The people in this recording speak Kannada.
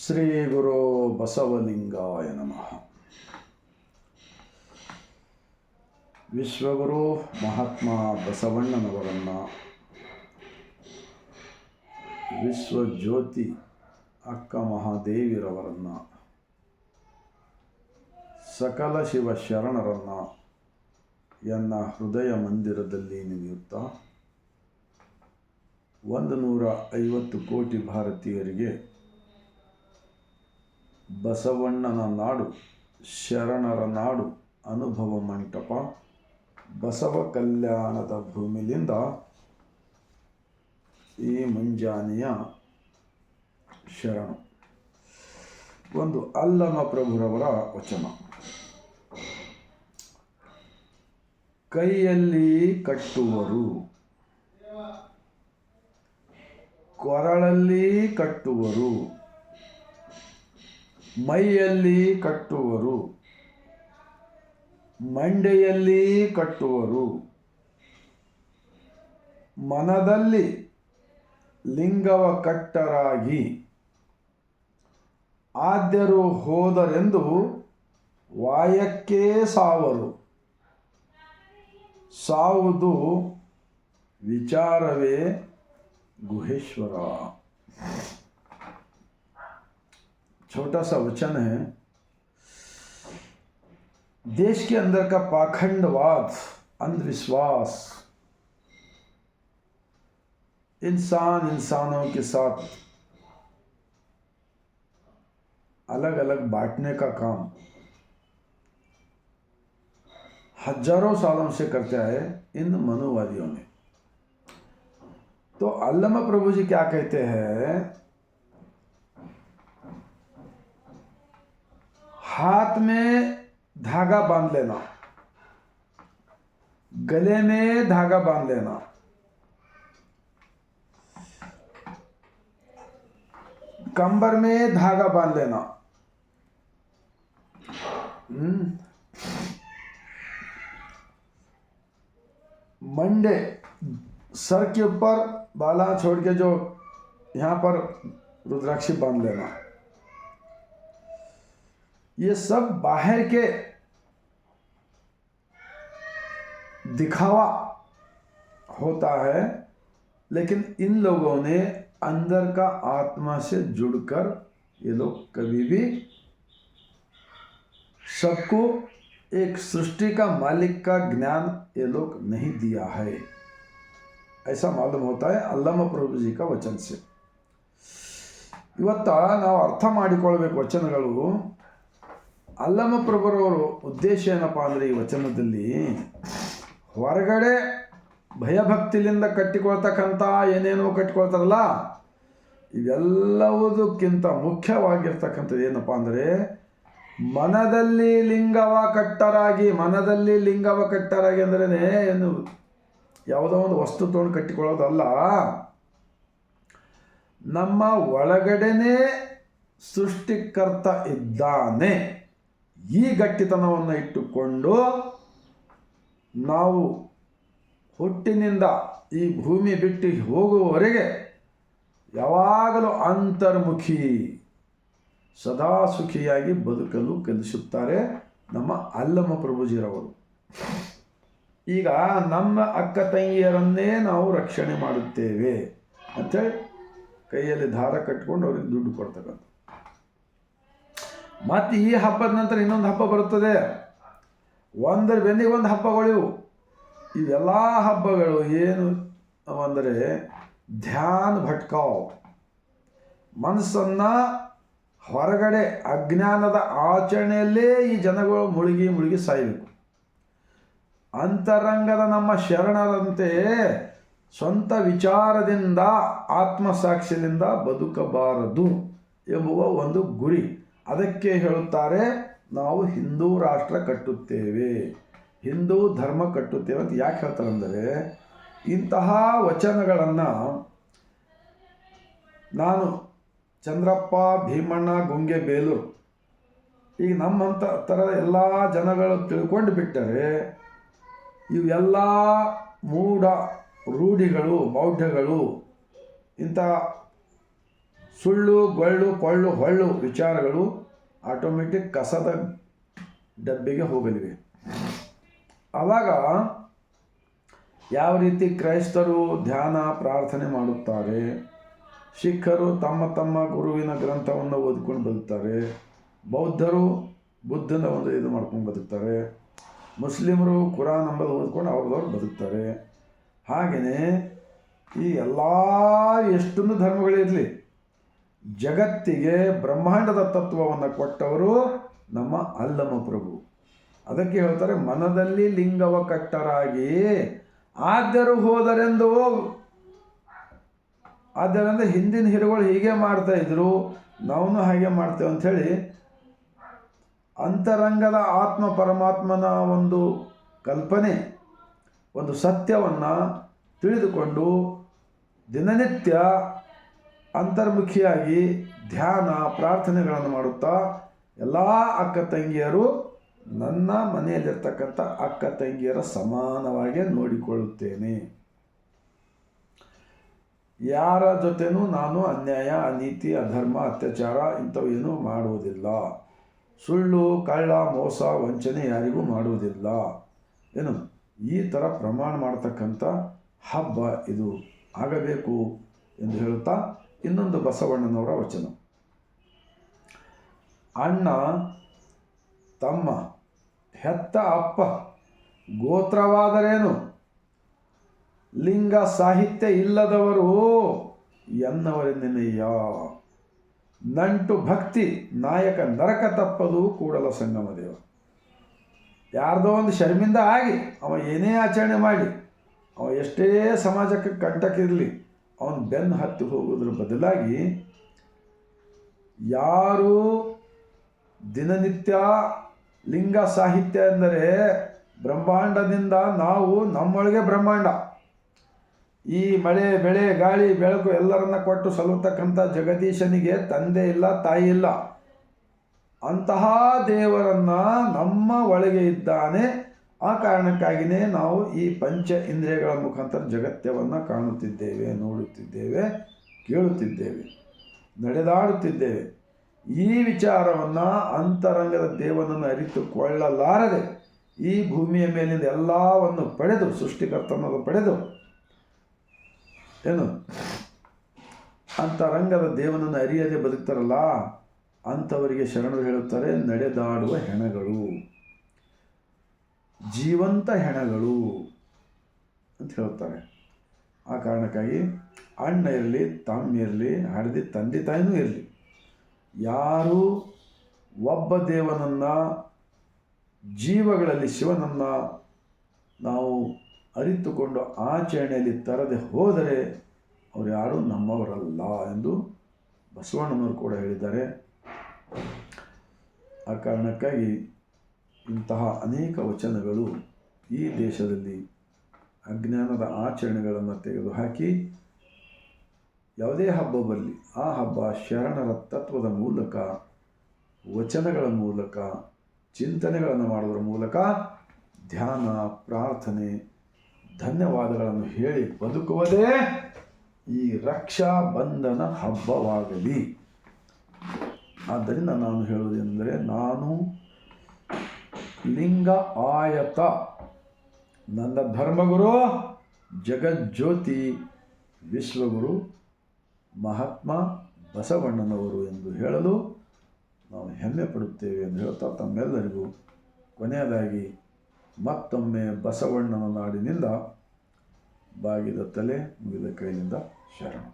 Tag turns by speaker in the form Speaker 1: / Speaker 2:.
Speaker 1: ಶ್ರೀ ಗುರು ಬಸವಲಿಂಗಾಯ ನಮಃ. ವಿಶ್ವಗುರು ಮಹಾತ್ಮ ಬಸವಣ್ಣನವರನ್ನು, ವಿಶ್ವಜ್ಯೋತಿ ಅಕ್ಕ ಮಹಾದೇವಿರವರನ್ನು, ಸಕಲ ಶಿವ ಶರಣರನ್ನು ಎನ್ನ ಹೃದಯ ಮಂದಿರದಲ್ಲಿ ನೆನೆಯುತ್ತಾ 150 ಕೋಟಿ ಭಾರತೀಯರಿಗೆ ಬಸವಣ್ಣನ ನಾಡು, ಶರಣರ ನಾಡು, ಅನುಭವ ಮಂಟಪ, ಬಸವ ಕಲ್ಯಾಣದ ಭೂಮಿಲಿಂದ ಈ ಮುಂಜಾನೆಯ ಶರಣು. ಒಂದು ಅಲ್ಲಮ ಪ್ರಭುರವರ ವಚನ. ಕೈಯಲ್ಲಿ ಕಟ್ಟುವರು, ಕೊರಳಲ್ಲಿ ಕಟ್ಟುವರು, ಮೈಯಲ್ಲಿ ಕಟ್ಟುವರು, ಮಂಡೆಯಲ್ಲಿ ಕಟ್ಟುವರು, ಮನದಲ್ಲಿ ಲಿಂಗವ ಕಟ್ಟರಾಗಿ ಆದ್ಯರು ಹೋದರೆಂದು ವಾಯಕ್ಕೆ ಸಾವರು. ಸಾವುದು विचारवे गुहेश्वर. छोटा सा वचन है. देश के अंदर का पाखंडवाद, अंधविश्वास, इंसानों के साथ अलग अलग बांटने का काम हजारों सालों से करता है इन मनुवादियों ने. तो अल्लामा प्रभु जी क्या कहते हैं? हाथ में धागा बांध लेना, गले में धागा बांध लेना, कंबर में धागा बांध लेना, मंडे सर के ऊपर बाला छोड़ के जो यहाँ पर रुद्राक्षी बांध लेना, ये सब बाहर के दिखावा होता है. लेकिन इन लोगों ने अंदर का आत्मा से जुड़कर ये लोग कभी भी सबको एक सृष्टि का मालिक का ज्ञान ये लोग नहीं दिया है. ऐसा मालूम होता है अल्लामा प्रभु जी का वचन से. ಇವತ್ತ ನಾವು ಅರ್ಥ ಮಾಡಿಕೊಳ್ಳಬೇಕು ವಚನಗಳು. ಅಲ್ಲಮ ಪ್ರಭುರವರು ಉದ್ದೇಶ ಏನಪ್ಪ ಅಂದರೆ ಈ ವಚನದಲ್ಲಿ ಹೊರಗಡೆ ಭಯಭಕ್ತಿಲಿಂದ ಕಟ್ಟಿಕೊಳ್ತಕ್ಕಂಥ ಏನೇನೋ ಕಟ್ಟಿಕೊಳ್ತಾರಲ್ಲ, ಇವೆಲ್ಲವುದಕ್ಕಿಂತ ಮುಖ್ಯವಾಗಿರ್ತಕ್ಕಂಥದ್ದು ಏನಪ್ಪ ಅಂದರೆ ಮನದಲ್ಲಿ ಲಿಂಗವ ಕಟ್ಟರಾಗಿ. ಮನದಲ್ಲಿ ಲಿಂಗವ ಕಟ್ಟರಾಗಿ ಅಂದ್ರೆ ಏನು ಯಾವುದೋ ಒಂದು ವಸ್ತು ತೊಗೊಂಡು ಕಟ್ಟಿಕೊಳ್ಳೋದಲ್ಲ. ನಮ್ಮ ಒಳಗಡೆನೇ ಸೃಷ್ಟಿಕರ್ತ ಇದ್ದಾನೆ. ಈ ಗಟ್ಟಿತನವನ್ನು ಇಟ್ಟುಕೊಂಡು ನಾವು ಹುಟ್ಟಿನಿಂದ ಈ ಭೂಮಿ ಬಿಟ್ಟು ಹೋಗುವವರೆಗೆ ಯಾವಾಗಲೂ ಅಂತರ್ಮುಖಿ, ಸದಾ ಸುಖಿಯಾಗಿ ಬದುಕಲು ಕಲಿಸುತ್ತಾರೆ ನಮ್ಮ ಅಲ್ಲಮ ಪ್ರಭುಜಿರವರು. ಈಗ ನಮ್ಮ ಅಕ್ಕ ತಂಗಿಯರನ್ನೇ ನಾವು ರಕ್ಷಣೆ ಮಾಡುತ್ತೇವೆ ಅಂಥೇಳಿ ಕೈಯಲ್ಲಿ ದಾರ ಕಟ್ಕೊಂಡು ಅವ್ರಿಗೆ ದುಡ್ಡು ಕೊಡ್ತಕ್ಕಂಥ. ಮತ್ತು ಈ ಹಬ್ಬದ ನಂತರ ಇನ್ನೊಂದು ಹಬ್ಬ ಬರುತ್ತದೆ. ಒಂದರ ಬೆನ್ನಿಗೆ ಒಂದು ಹಬ್ಬಗಳು. ಇವೆಲ್ಲ ಹಬ್ಬಗಳು ಏನು ಅಂದರೆ ಧ್ಯಾನ ಭಟ್ಕಾವ್, ಮನಸ್ಸನ್ನು ಹೊರಗಡೆ ಅಜ್ಞಾನದ ಆಚರಣೆಯಲ್ಲೇ ಈ ಜನಗಳು ಮುಳುಗಿ ಸಾಯಬೇಕು. ಅಂತರಂಗದ ನಮ್ಮ ಶರಣರಂತೆ ಸ್ವಂತ ವಿಚಾರದಿಂದ ಆತ್ಮಸಾಕ್ಷಿಯಿಂದ ಬದುಕಬಾರದು ಎಂಬುವ ಒಂದು ಗುರಿ. ಅದಕ್ಕೆ ಹೇಳುತ್ತಾರೆ ನಾವು ಹಿಂದೂ ರಾಷ್ಟ್ರ ಕಟ್ಟುತ್ತೇವೆ, ಹಿಂದೂ ಧರ್ಮ ಕಟ್ಟುತ್ತೇವೆ ಅಂತ. ಯಾಕೆ ಹೇಳ್ತಾರೆ ಅಂದರೆ ಇಂತಹ ವಚನಗಳನ್ನು ನಾನು ಚಂದ್ರಪ್ಪ, ಭೀಮಣ್ಣ, ಗುಂಗೆ ಬೇಲೂರು ಈಗ ನಮ್ಮಂಥ ಥರದ ಎಲ್ಲ ಜನಗಳು ತಿಳ್ಕೊಂಡು ಬಿಟ್ಟರೆ ಇವೆಲ್ಲ ಮೂಢ ರೂಢಿಗಳು, ಮೌಢ್ಯಗಳು, ಇಂಥ ಸುಳ್ಳು ಗೊಳ್ಳು ಕೊಳ್ಳು ಹೊಳ್ಳು ವಿಚಾರಗಳು ಆಟೋಮೆಟಿಕ್ ಕಸದ ಡಬ್ಬಿಗೆ ಹೋಗಲಿವೆ. ಆವಾಗ ಯಾವ ರೀತಿ ಕ್ರೈಸ್ತರು ಧ್ಯಾನ ಪ್ರಾರ್ಥನೆ ಮಾಡುತ್ತಾರೆ, ಸಿಖ್ಖರು ತಮ್ಮ ತಮ್ಮ ಗುರುವಿನ ಗ್ರಂಥವನ್ನು ಓದ್ಕೊಂಡು ಬದುಕ್ತಾರೆ, ಬೌದ್ಧರು ಬುದ್ಧನ ಒಂದು ಇದು ಮಾಡ್ಕೊಂಡು ಬದುಕ್ತಾರೆ, ಮುಸ್ಲಿಮರು ಕುರಾನ್ ಅಂಬದು ಓದ್ಕೊಂಡು ಅವ್ರದವ್ರು ಬದುಕ್ತಾರೆ. ಹಾಗೆಯೇ ಈ ಎಲ್ಲ ಎಷ್ಟೊಂದು ಧರ್ಮಗಳಿರಲಿ, ಜಗತ್ತಿಗೆ ಬ್ರಹ್ಮಾಂಡದ ತತ್ವವನ್ನು ಕೊಟ್ಟವರು ನಮ್ಮ ಅಲ್ಲಮ ಪ್ರಭು. ಅದಕ್ಕೆ ಹೇಳ್ತಾರೆ, ಮನದಲ್ಲಿ ಲಿಂಗವ ಕಟ್ಟರಾಗಿ ಆದ್ಯರು ಹೋದರೆಂದು. ಆದ್ದರಿಂದ ಹಿಂದಿನ ಹಿರುಗಳು ಹೀಗೆ ಮಾಡ್ತಾ ಇದ್ರು, ನಾವು ಹಾಗೆ ಮಾಡ್ತೇವೆ ಅಂಥೇಳಿ ಅಂತರಂಗದ ಆತ್ಮ ಪರಮಾತ್ಮನ ಒಂದು ಕಲ್ಪನೆ, ಒಂದು ಸತ್ಯವನ್ನು ತಿಳಿದುಕೊಂಡು ದಿನನಿತ್ಯ ಅಂತರ್ಮುಖಿಯಾಗಿ ಧ್ಯಾನ ಪ್ರಾರ್ಥನೆಗಳನ್ನು ಮಾಡುತ್ತಾ ಎಲ್ಲ ಅಕ್ಕ ತಂಗಿಯರು ನನ್ನ ಮನೆಯಲ್ಲಿರ್ತಕ್ಕಂಥ ಅಕ್ಕ ತಂಗಿಯರ ಸಮಾನವಾಗಿ ನೋಡಿಕೊಳ್ಳುತ್ತೇನೆ. ಯಾರ ಜೊತೆನೂ ನಾನು ಅನ್ಯಾಯ, ಅನೀತಿ, ಅಧರ್ಮ, ಅತ್ಯಾಚಾರ ಇಂಥವೇನೂ ಮಾಡುವುದಿಲ್ಲ. ಸುಳ್ಳು, ಕಳ್ಳ, ಮೋಸ, ವಂಚನೆ ಯಾರಿಗೂ ಮಾಡುವುದಿಲ್ಲ. ಏನು ಈ ಥರ ಪ್ರಮಾಣ ಮಾಡ್ತಕ್ಕಂಥ ಹಬ್ಬ ಇದು ಆಗಬೇಕು ಎಂದು ಹೇಳುತ್ತಾ ಇನ್ನೊಂದು ಬಸವಣ್ಣನವರ ವಚನ. ಅಣ್ಣ ತಮ್ಮ ಹೆತ್ತ ಅಪ್ಪ ಗೋತ್ರವಾದರೇನು, ಲಿಂಗ ಸಾಹಿತ್ಯ ಇಲ್ಲದವರು ಎನ್ನವರೆನ್ನೆನೆಯ. ನಂಟು ಭಕ್ತಿ ನಾಯಕ ನರಕ ತಪ್ಪದು ಕೂಡಲ ಸಂಗಮ ದೇವ. ಯಾರ್ದೋ ಒಂದು ಶರ್ಮಿಂದ ಆಗಿ ಅವ ಏನೇ ಆಚರಣೆ ಮಾಡಿ, ಅವ ಎಷ್ಟೇ ಸಮಾಜಕ್ಕೆ ಕಂಟಕಿರಲಿ, ಅವನು ಬೆನ್ನು ಹತ್ತಿ ಹೋಗೋದ್ರ ಬದಲಾಗಿ ಯಾರು ದಿನನಿತ್ಯ ಲಿಂಗ ಸಾಹಿತ್ಯ ಎಂದರೆ ಬ್ರಹ್ಮಾಂಡದಿಂದ ನಾವು ನಮ್ಮೊಳಗೆ ಬ್ರಹ್ಮಾಂಡ, ಈ ಮಳೆ ಬೆಳೆ ಗಾಳಿ ಬೆಳಕು ಎಲ್ಲರನ್ನ ಕೊಟ್ಟು ಸಲ್ಲತಕ್ಕಂಥ ಜಗದೀಶನಿಗೆ ತಂದೆ ಇಲ್ಲ, ತಾಯಿ ಇಲ್ಲ. ಅಂತಹ ದೇವರನ್ನು ನಮ್ಮ ಒಳಗೆ ಇದ್ದಾನೆ. ಆ ಕಾರಣಕ್ಕಾಗಿಯೇ ನಾವು ಈ ಪಂಚ ಇಂದ್ರಿಯಗಳ ಮುಖಾಂತರ ಜಗತ್ಯವನ್ನು ಕಾಣುತ್ತಿದ್ದೇವೆ, ನೋಡುತ್ತಿದ್ದೇವೆ, ಕೇಳುತ್ತಿದ್ದೇವೆ, ನಡೆದಾಡುತ್ತಿದ್ದೇವೆ. ಈ ವಿಚಾರವನ್ನು ಅಂತರಂಗದ ದೇವನನ್ನು ಅರಿತುಕೊಳ್ಳಲಾರದೆ ಈ ಭೂಮಿಯ ಮೇಲಿಂದ ಎಲ್ಲವನ್ನು ಪಡೆದು ಸೃಷ್ಟಿಕರ್ತನನ್ನು ಪಡೆದು ಏನು ಅಂತರಂಗದ ದೇವನನ್ನು ಅರಿಯದೆ ಬದುಕ್ತಾರಲ್ಲ, ಅಂಥವರಿಗೆ ಶರಣರು ಹೇಳುತ್ತಾರೆ ನಡೆದಾಡುವ ಹೆಣಗಳು, ಜೀವಂತ ಹೆಣಗಳು ಅಂತ ಹೇಳ್ತಾರೆ. ಆ ಕಾರಣಕ್ಕಾಗಿ ಅಣ್ಣ ಇರಲಿ, ತಮ್ಮ ಇರಲಿ, ಹಡದಿ ತಂದೆ ತಾಯಿನೂ ಇರಲಿ, ಯಾರು ಒಬ್ಬ ದೇವನನ್ನು ಜೀವಗಳಲ್ಲಿ ಶಿವನನ್ನು ನಾವು ಅರಿತುಕೊಂಡು ಆಚರಣೆಯಲ್ಲಿ ತರದೆ ಹೋದರೆ ಅವರು ಯಾರೂ ನಮ್ಮವರಲ್ಲ ಎಂದು ಬಸವಣ್ಣನವರು ಕೂಡ ಹೇಳಿದ್ದಾರೆ. ಆ ಕಾರಣಕ್ಕಾಗಿ ಇಂತಹ ಅನೇಕ ವಚನಗಳು ಈ ದೇಶದಲ್ಲಿ ಅಜ್ಞಾನದ ಆಚರಣೆಗಳನ್ನು ತೆಗೆದುಹಾಕಿ ಯಾವುದೇ ಹಬ್ಬ ಬರಲಿ ಆ ಹಬ್ಬ ಶರಣರ ತತ್ವದ ಮೂಲಕ, ವಚನಗಳ ಮೂಲಕ, ಚಿಂತನೆಗಳನ್ನು ಮಾಡೋದ್ರ ಮೂಲಕ ಧ್ಯಾನ, ಪ್ರಾರ್ಥನೆ, ಧನ್ಯವಾದಗಳನ್ನು ಹೇಳಿ ಬದುಕುವುದೇ ಈ ರಕ್ಷಾ ಬಂಧನ ಹಬ್ಬವಾಗಲಿ. ಆದ್ದರಿಂದ ನಾನು ಹೇಳುವುದೆಂದರೆ, ನಾನು ಲಿಂಗ ಆಯತ, ನನ್ನ ಧರ್ಮಗುರು ಜಗಜ್ಯೋತಿ ವಿಶ್ವಗುರು ಮಹಾತ್ಮ ಬಸವಣ್ಣನವರು ಎಂದು ಹೇಳಲು ನಾವು ಹೆಮ್ಮೆ ಪಡುತ್ತೇವೆ ಎಂದು ಹೇಳ್ತಾ ತಮ್ಮೆಲ್ಲರಿಗೂ ಕೊನೆಯದಾಗಿ ಮತ್ತೊಮ್ಮೆ ಬಸವಣ್ಣನ ನಾಡಿನಿಂದ ಬಾಗಿದ ತಲೆ ಮುಗಿದ ಕೈಯಿಂದ ಶರಣ.